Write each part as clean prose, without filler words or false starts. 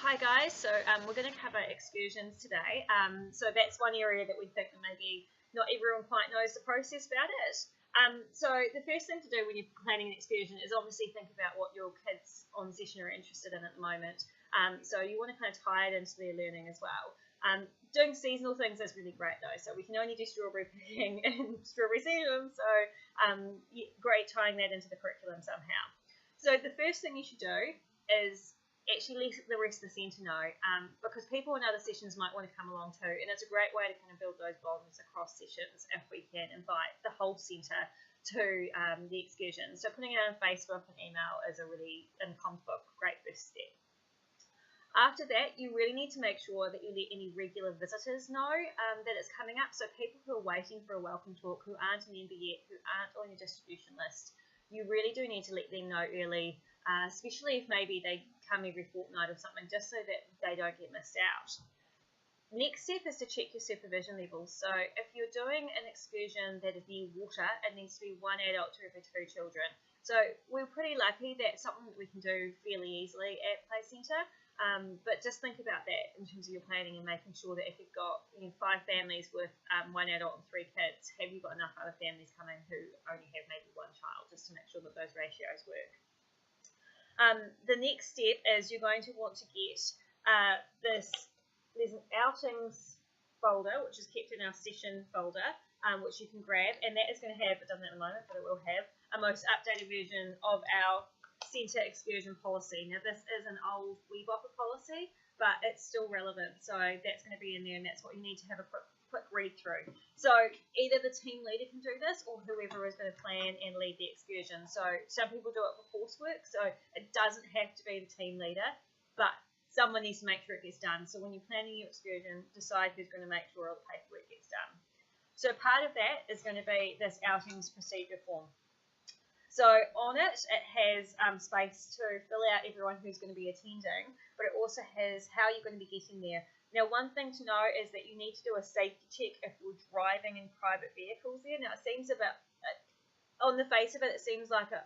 Hi guys, so we're going to cover excursions today. So that's one area that we think maybe not everyone quite knows the process about it. So the first thing to do when you're planning an excursion is obviously think about what your kids on session are interested in at the moment. So you want to kind of tie it into their learning as well. Doing seasonal things is really great though. So we can only do strawberry picking in strawberry season. So great tying that into the curriculum somehow. So the first thing you should do is actually let the rest of the centre know, because people in other sessions might want to come along too, and it's a great way to kind of build those bonds across sessions if we can invite the whole centre to the excursion. So putting it on Facebook and email is a really, in common book, great first step. After that, you really need to make sure that you let any regular visitors know that it's coming up. So people who are waiting for a welcome talk, who aren't a member yet, who aren't on your distribution list, you really do need to let them know early, especially if maybe they come every fortnight or something, just so that they don't get missed out. Next step is to check your supervision levels. So if you're doing an excursion that is near water, it needs to be one adult to every 2 children. So we're pretty lucky that's something that we can do fairly easily at Playcentre, but just think about that in terms of your planning and making sure that if you've got 5 families with 1 adult and 3 kids, have you got enough other families coming who only have maybe 1 child, just to make sure that those ratios work. The next step is you're going to want to get there's an outings folder, which is kept in our session folder, which you can grab, and that is going to have, it doesn't at the moment, but it will have a most updated version of our centre excursion policy. Now this is an old WeBopper policy, but it's still relevant, so that's going to be in there, and that's what you need to have a quick read through. So either the team leader can do this, or whoever is going to plan and lead the excursion. So some people do it for coursework, so it doesn't have to be the team leader, but someone needs to make sure it gets done. So when you're planning your excursion, decide who's going to make sure all the paperwork gets done. So part of that is going to be this outings procedure form. So on it, it has space to fill out everyone who's going to be attending, but it also has how you're going to be getting there. Now, one thing to know is that you need to do a safety check if you're driving in private vehicles there. Now, it seems on the face of it, it seems like a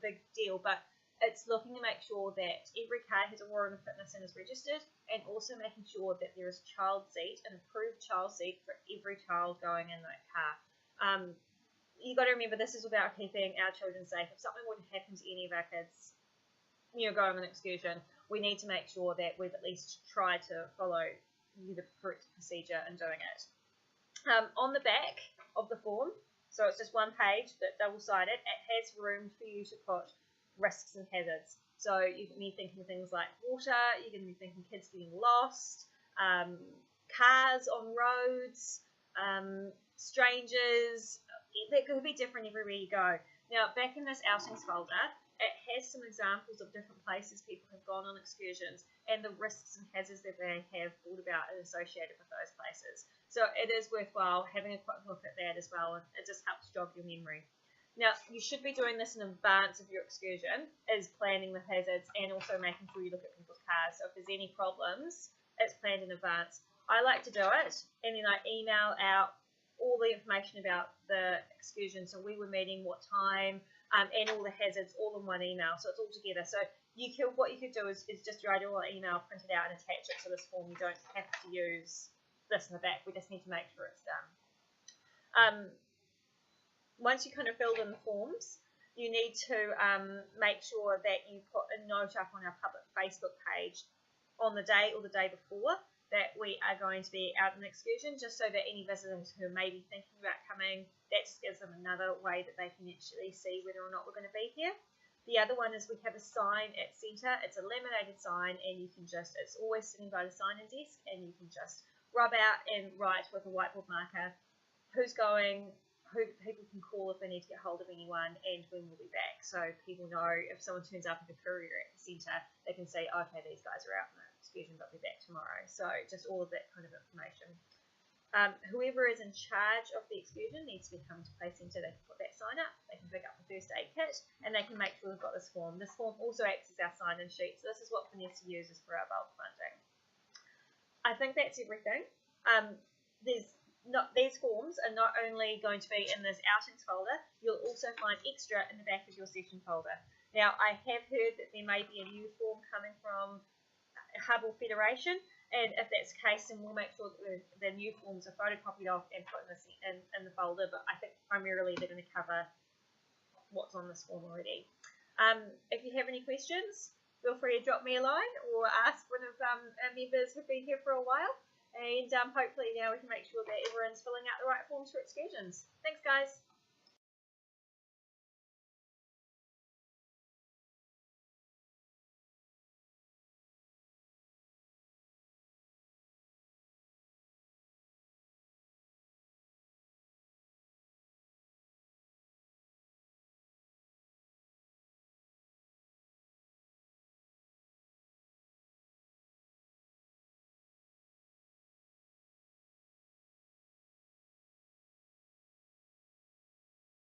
big deal, but it's looking to make sure that every car has a warrant of fitness and is registered, and also making sure that there is a child seat, an approved child seat for every child going in that car. You've got to remember, this is about keeping our children safe. If something would happen to any of our kids, going on an excursion, we need to make sure that we've at least tried to follow the correct procedure in doing it. On the back of the form, so it's just one page, but double-sided, it has room for you to put risks and hazards. So you're going to be thinking of things like water, you're going to be thinking kids getting lost, cars on roads, strangers. That could be different everywhere you go. Now, back in this outings folder, it has some examples of different places people have gone on excursions and the risks and hazards that they have thought about and associated with those places. So it is worthwhile having a quick look at that as well, and it just helps jog your memory. Now, you should be doing this in advance of your excursion, is planning the hazards and also making sure you look at people's cars. So if there's any problems, it's planned in advance. I like to do it, and then I email out all the information about the excursion. So we were meeting, what time, and all the hazards all in one email. So it's all together. So what you could do is just write all the email, print it out, and attach it to this form. You don't have to use this in the back. We just need to make sure it's done. Once you kind of filled in the forms, you need to make sure that you put a note up on our public Facebook page on the day or the day before that we are going to be out on an excursion, just so that any visitors who may be thinking about coming, that just gives them another way that they can actually see whether or not we're going to be here. The other one is we have a sign at centre. It's a laminated sign, and you can it's always sitting by the sign-in desk, and you can just rub out and write with a whiteboard marker who's going, who people can call if they need to get hold of anyone, and when we'll be back. So people know if someone turns up with a courier at the centre, they can say, okay, these guys are out on an excursion, but they'll be back tomorrow. So just all of that kind of information. Whoever is in charge of the excursion needs to be coming to Playcentre. They can put that sign up, they can pick up the first aid kit, and they can make sure we've got this form. This form also acts as our sign-in sheet, so this is what Vanessa uses for our bulk funding. I think that's everything. These forms are not only going to be in this outings folder, you'll also find extra in the back of your session folder. Now, I have heard that there may be a new form coming from hub or federation, and if that's the case, then we'll make sure that the new forms are photocopied off and put in the folder, but I think primarily they're going to cover what's on this form already. If you have any questions, feel free to drop me a line or ask one of our members who've been here for a while, and hopefully now we can make sure that everyone's filling out the right forms for excursions. Thanks guys.